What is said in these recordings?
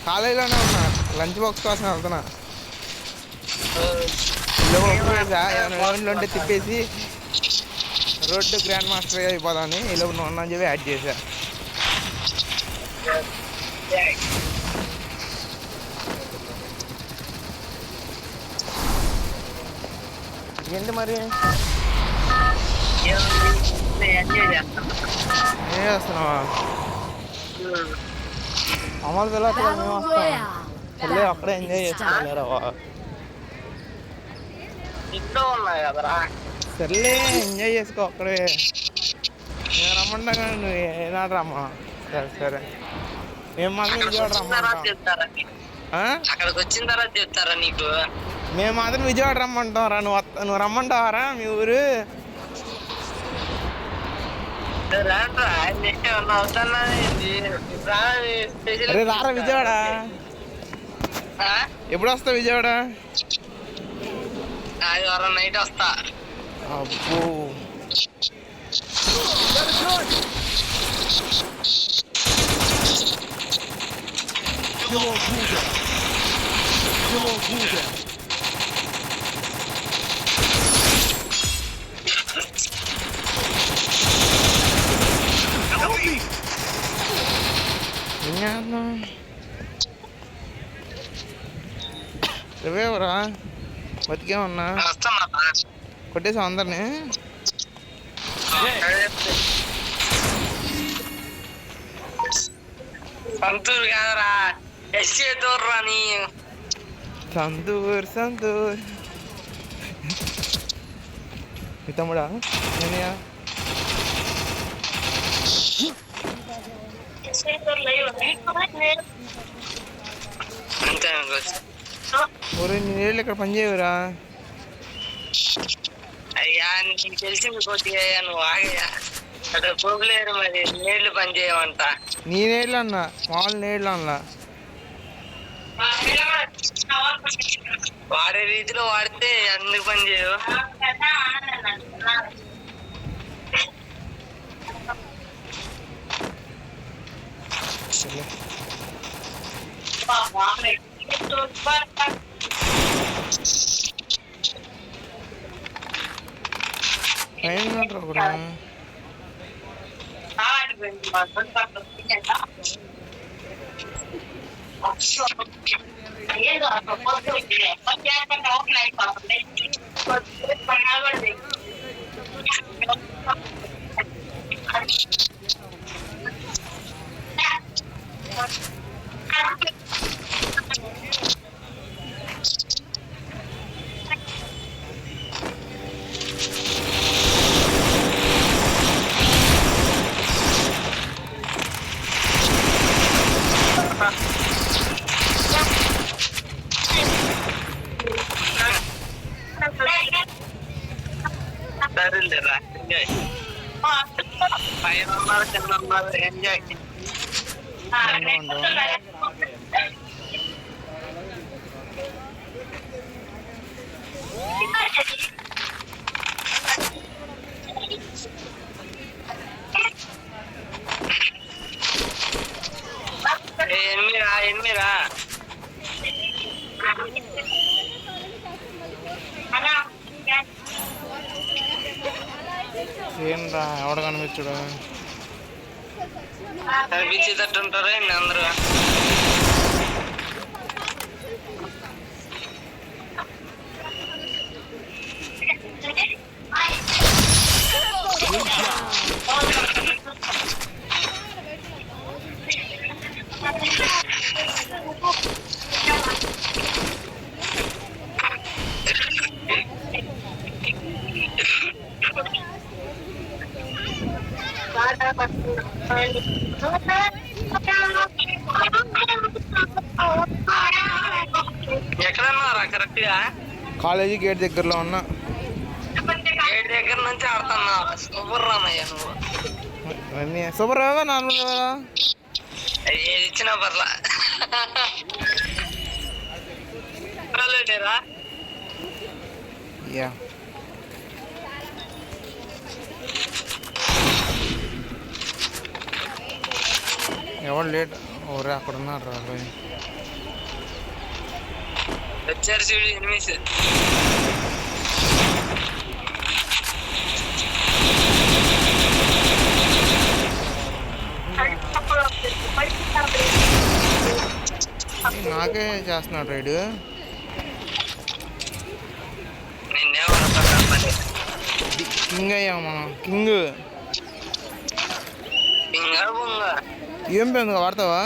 కాలేజీలోనే ఉన్నా, lunch box కోసం వెళ్తున్నా. ఏమైనా ఉంటే తిప్పేసి రోడ్డు గ్రాండ్ మాస్టర్ అయిపోదామని ఇలా ఉన్నా అని చెప్పి యాడ్ చేశా. ఏంటి మరి ఏం చేస్తున్నావా? అమలు వెళ్ళచ్చు కదా, మేము వస్తాం. వెళ్ళి అక్కడే ఎంజాయ్ చేసుకోలేరావా? సర్లే ఎంజాయ్ చేసుకో అక్కడే. నేను రమ్మంటా కానీ నువ్వు ఏనాడు రమ్మా. సరే సరే, మేము మాత్రం విజయవాడ రమ్మంటాం. అక్కడికి వచ్చిన తర్వాత చెప్తారా నీకు? మేము మాత్రం విజయవాడ రమ్మంటాం రా. నువ్వు రమ్మంటావారా మీ ఊరు? అరే రారా విజయవాడ. ఎప్పుడు వస్తావు విజయవాడ? ఆదివారం నైట్ వస్తా. అబ్బో నువ్వేవరా? బతికేమన్నా? కొట్టేసావు అందరినీ? సంతూర్ కాదరా, రాని సంతూర్ సంతూర్. మీ తమ్ముడా? నేనయా? ఊరే నీళ్ళు ఇక్కడ పని చేయవురా? అయ్యా నీకు తెలిసింది కొద్దిగా, నువ్వు ఆగయ్యా. అక్కడ పోగులేరు మరి నీళ్లు పని చేయమంట. నీ నీళ్ళు అన్నా, మామూలు నీళ్ళు అన్నా. వాడే రీతిలో వాడితే ఎందుకు పని చేయవు? కూడా ఎంజాయ్. ఎనిమిరా ఏం రా, ఎవడ కనిపించడు? కనిపించేటట్టు ఉంటారా అందరూ? ఎక్కడన్నారా కరెక్ట్ గా? కాలేజీ గేట్ దగ్గరలో ఉన్నా. గేట్ దగ్గర నుంచి ఆడుతున్నా. సూపర్ రామయ్య నువ్వు. సూపర్ నార్మల్ ఏది ఇచ్చినా పర్లా. యా ఎవరు లేట్ ఓరే అక్కడ ఉన్నాడు రా బాయ్. వచ్చారు చూడు ఎనిమిస్. నాకే చేస్తున్నాడు రైడ్. కింగ్ అయ్యాం మనం. కింగ్ ఏం పేరు వాడతావా?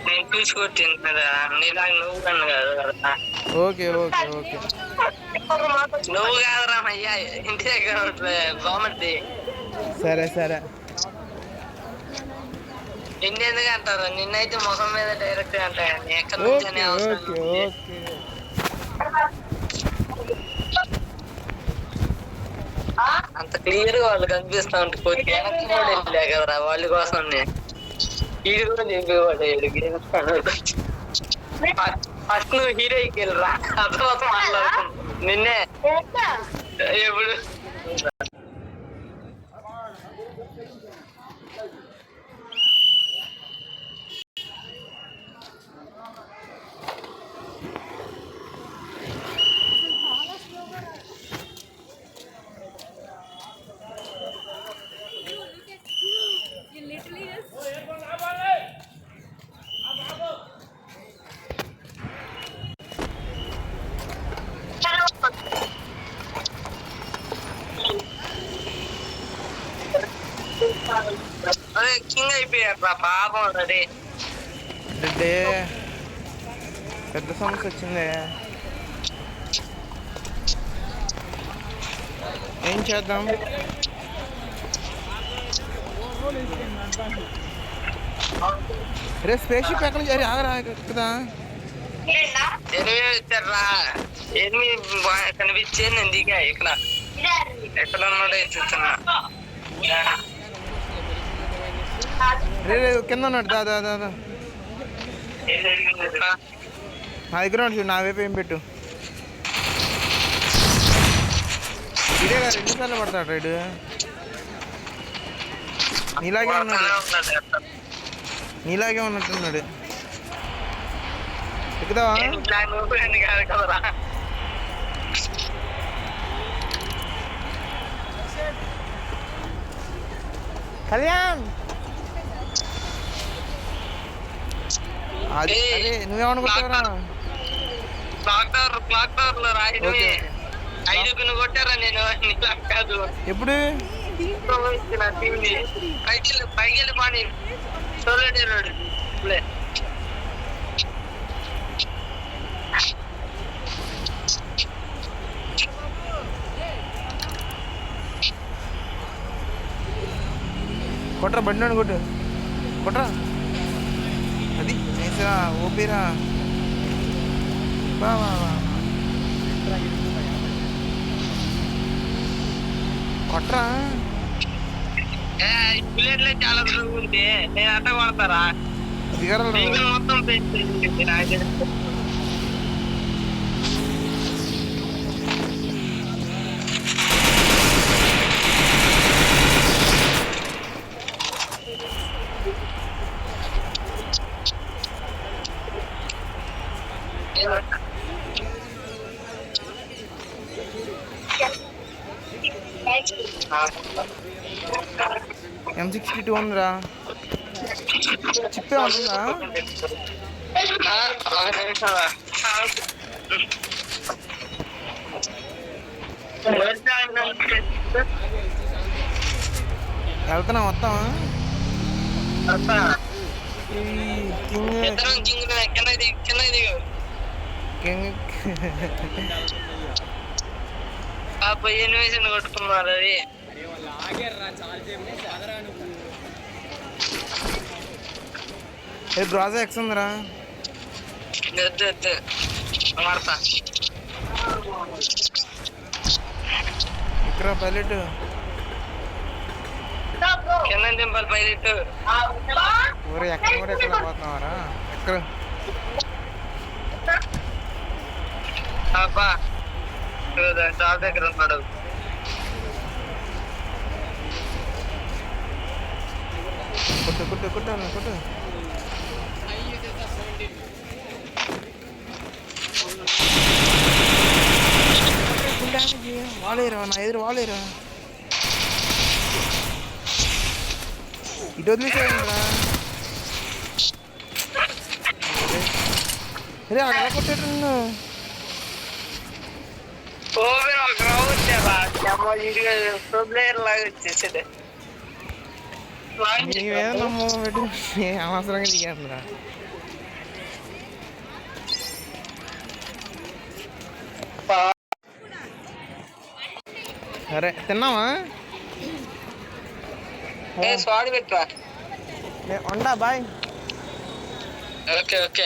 నేను చూసుకొచ్చింది కదా, నీలా నువ్వు కన్ను కాదు కదా. Okay okay okay. నువ్వు కాదురా అయ్యా, ఇంటి దగ్గర బాగుంది. సరే సరే. నిన్నెందుకు అంటారు? నిన్నైతే ముఖం మీద డైరెక్ట్ అంటే ఎక్కడి నుంచి ఓకే అనే అవసరం ఓకే లేదు. ఓకే. అంత క్లియర్ గా వాళ్ళు కనిపిస్తా ఉంటే కొద్ది వెనక్కి కూడా వెళ్ళలే కదరా వాళ్ళ కోసం. హీరో కూడా చెప్పేవాడు ఫస్ట్ నువ్వు హీరోకి వెళ్ళరా, ఆ తర్వాత మాట్లాడుకుంటా. నిన్నే ఎప్పుడు అదే కింగ్ అయిపోయారు పాపం. అదే డే పెద్ద సమస్య వచ్చింది. ఏం చేద్దాం? రే స్పేషిప్ ఎక్కడి నుంచి ఆగరా కదా. ఎనిమిది వచ్చారా? ఎనిమిది కనిపించే నేను దిగా ఇక్కడ. ఎక్కడ ఉన్నాడో చూస్తున్నా. రే కింద ఉన్నాడు. దాదా దాదా నా దగ్గర ఉన్నాడు చూడు. నా వైపు ఏం పెట్టు. ఇదే కదా 2 సార్లు పడతాడు రైడ్. నీలాగే ఉన్నాడు. నీలాగే ఉన్నట్టున్నాడు. ఎక్కుదావా? కళ్యాణ్ అదే నువ్వేమనుకుంటావురా? క్లాక్ టవర్ లో రాయడం 5 కొట్టారా? నేను నీలా కాదు. ఎప్పుడు పైకి పాని చూడలేడు. కొట్రా బండి కొట్టు. కొట్రా. అది నేసరా ఓపీరా. బా బా బా కొట్రా. బుల్లెట్లే చాలా ఉంది. నేను అట్ట కొడతారా? మొత్తం M62 ఉందిరా. చిప్పే ఉంటుందా? వెళ్తున్నా వస్తావా? ఎనిమిది కొట్టుకున్నారు. అది గ్రాజా ఎక్స్ ఉందిరా. వాడతా ఇక్కడ పైలట్ కింద దింపాలి పైలట్. ఊరు ఎక్కడ కూడా ఎక్కడ పోతున్నావారా ఎక్కడ అబ్బా టాప్ దగ్గర ఉన్నాడు. కొట్టు కొట్టు కొట్టు కొట్టు ఫుల్ డ్యామేజ్ వాలేరా నా ఎదురు వాలేరా ఇటు వదిలేసేయండిరా అరే అక్కడ ఎలా కొట్టాడు నిన్ను ప్లేయర్ లాగా వచ్చేసాడు. నీవేదో నమ్మో పెట్టి అనవసరంగా దిగాడురా సరే తిన్నావా స్వాడ్ పెట్టా. ఉండా బాయ్ ఓకే ఓకే.